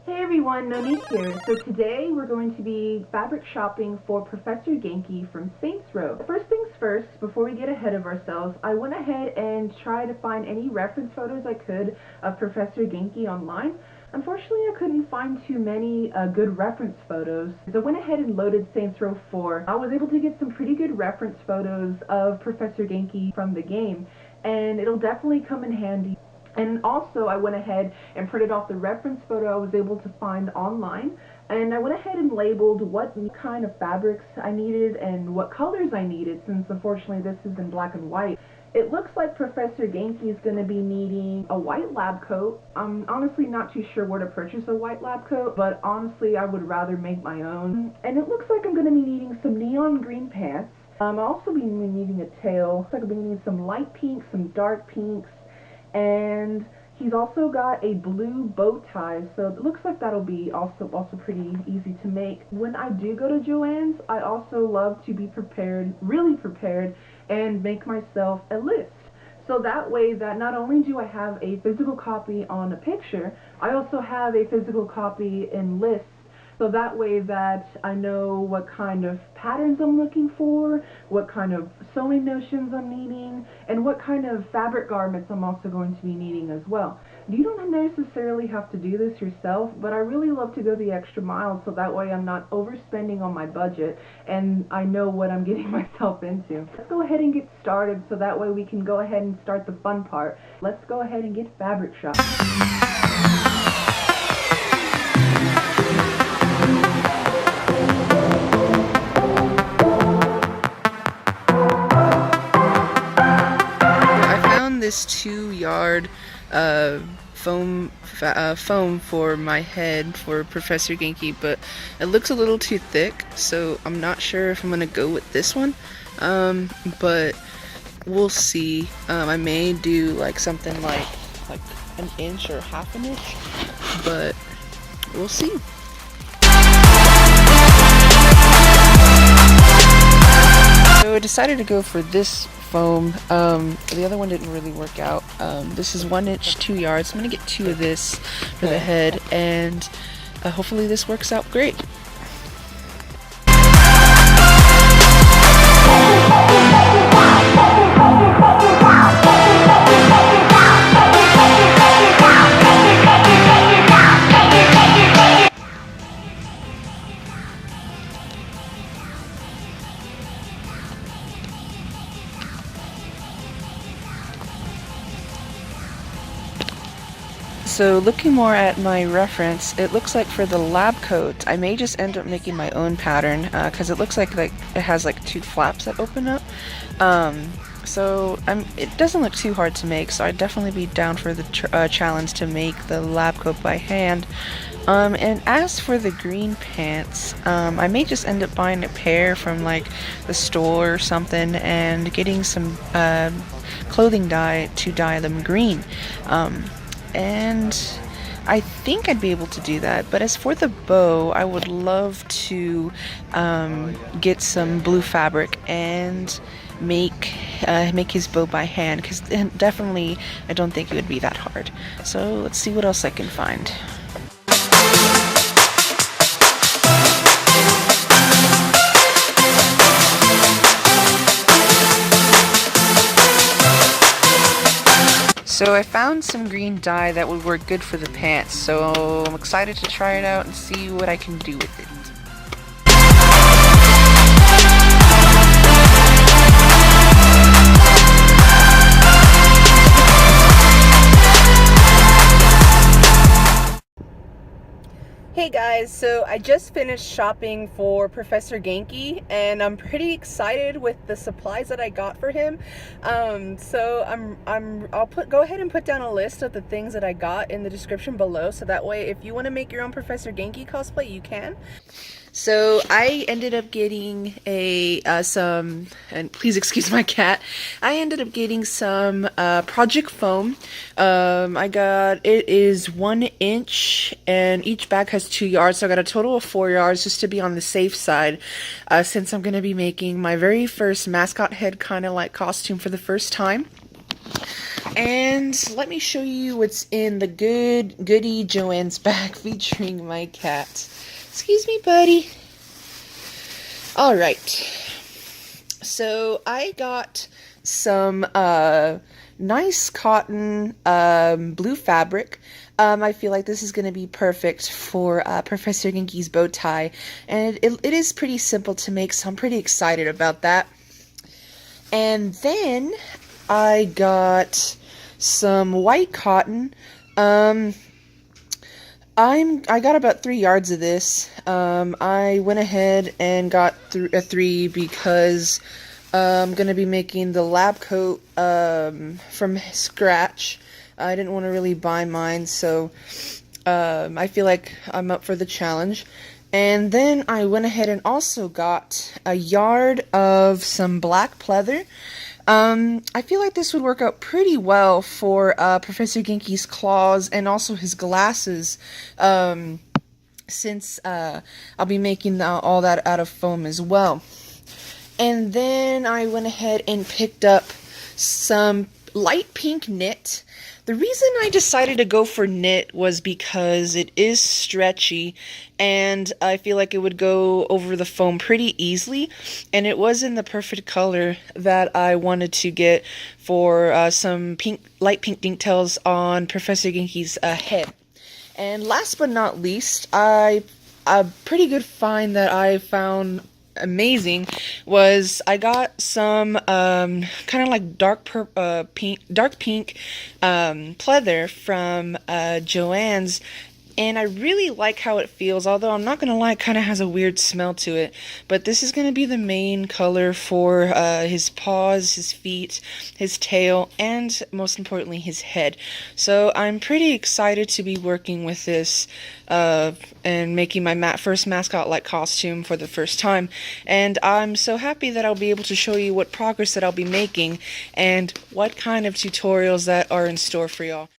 Hey everyone, Monique here. So today we're going to be fabric shopping for Professor Genki from Saints Row. First things first, before we get ahead of ourselves, I went ahead and tried to find any reference photos I could of Professor Genki online. Unfortunately, I couldn't find too many good reference photos. So I went ahead and loaded Saints Row 4. I was able to get some pretty good reference photos of Professor Genki from the game, and it'll definitely come in handy. And also I went ahead and printed off the reference photo I was able to find online, and I went ahead and labeled what kind of fabrics I needed and what colors I needed, since unfortunately this is in black and white. It looks like Professor Genki is going to be needing a white lab coat. I'm honestly not too sure where to purchase a white lab coat, but honestly I would rather make my own. And it looks like I'm going to be needing some neon green pants. I'll also be needing a tail. Looks like I'll be needing some light pinks, some dark pinks, and he's also got a blue bow tie, so it looks like that'll be also pretty easy to make. When I do go to Joann's, I also love to be prepared, really prepared, and make myself a list. So that way that not only do I have a physical copy on a picture, I also have a physical copy in lists. So that way that I know what kind of patterns I'm looking for, what kind of sewing notions I'm needing, and what kind of fabric garments I'm also going to be needing as well. You don't necessarily have to do this yourself, but I really love to go the extra mile so that way I'm not overspending on my budget and I know what I'm getting myself into. Let's go ahead and get started so that way we can go ahead and start the fun part. Let's go ahead and get fabric shopping. This 2-yard foam for my head for Professor Genki, but it looks a little too thick, so I'm not sure if I'm gonna go with this one, but we'll see. I may do like something like an inch or half an inch, but we'll see. So I decided to go for this foam. The other one didn't really work out. This is 1 inch, 2 yards. I'm gonna get 2 of this for the head, and hopefully this works out great. So looking more at my reference, it looks like for the lab coat, I may just end up making my own pattern, because it looks like it has like 2 flaps that open up. So it doesn't look too hard to make, so I'd definitely be down for the challenge to make the lab coat by hand. And as for the green pants, I may just end up buying a pair from like the store or something and getting some clothing dye to dye them green. And I think I'd be able to do that. But as for the bow, I would love to get some blue fabric and make his bow by hand, because definitely I don't think it would be that hard. So let's see what else I can find. So I found some green dye that would work good for the pants, so I'm excited to try it out and see what I can do with it. Hey guys, so I just finished shopping for Professor Genki, and I'm pretty excited with the supplies that I got for him. So I'll go ahead and put down a list of the things that I got in the description below, so that way if you want to make your own Professor Genki cosplay, you can. So I ended up getting some, and please excuse my cat, I ended up getting some project foam. It is 1 inch, and each bag has 2 yards, so I got a total of 4 yards just to be on the safe side, since I'm going to be making my very first mascot head kind of like costume for the first time. And let me show you what's in the goody Joanne's bag featuring my cat. Excuse me, buddy. Alright. So I got some nice cotton blue fabric. I feel like this is going to be perfect for Professor Genki's bow tie. And it is pretty simple to make, so I'm pretty excited about that. And then I got some white cotton. I got about 3 yards of this. I went ahead and got a 3 because I'm going to be making the lab coat from scratch. I didn't want to really buy mine, so I feel like I'm up for the challenge. And then I went ahead and also got a yard of some black pleather. I feel like this would work out pretty well for Professor Genki's claws and also his glasses, since I'll be making all that out of foam as well. And then I went ahead and picked up some light pink knit. The reason I decided to go for knit was because it is stretchy and I feel like it would go over the foam pretty easily, and it was in the perfect color that I wanted to get for some light pink details on Professor Genki's head. And last but not least, a pretty good find that I found amazing was I got some kind of like dark pink pleather from Joanne's, and I really like how it feels, although I'm not gonna lie, it kind of has a weird smell to it. But this is gonna be the main color for his paws, his feet, his tail, and most importantly his head. So I'm pretty excited to be working with this and making my first mascot-like costume for the first time. And I'm so happy that I'll be able to show you what progress that I'll be making and what kind of tutorials that are in store for y'all.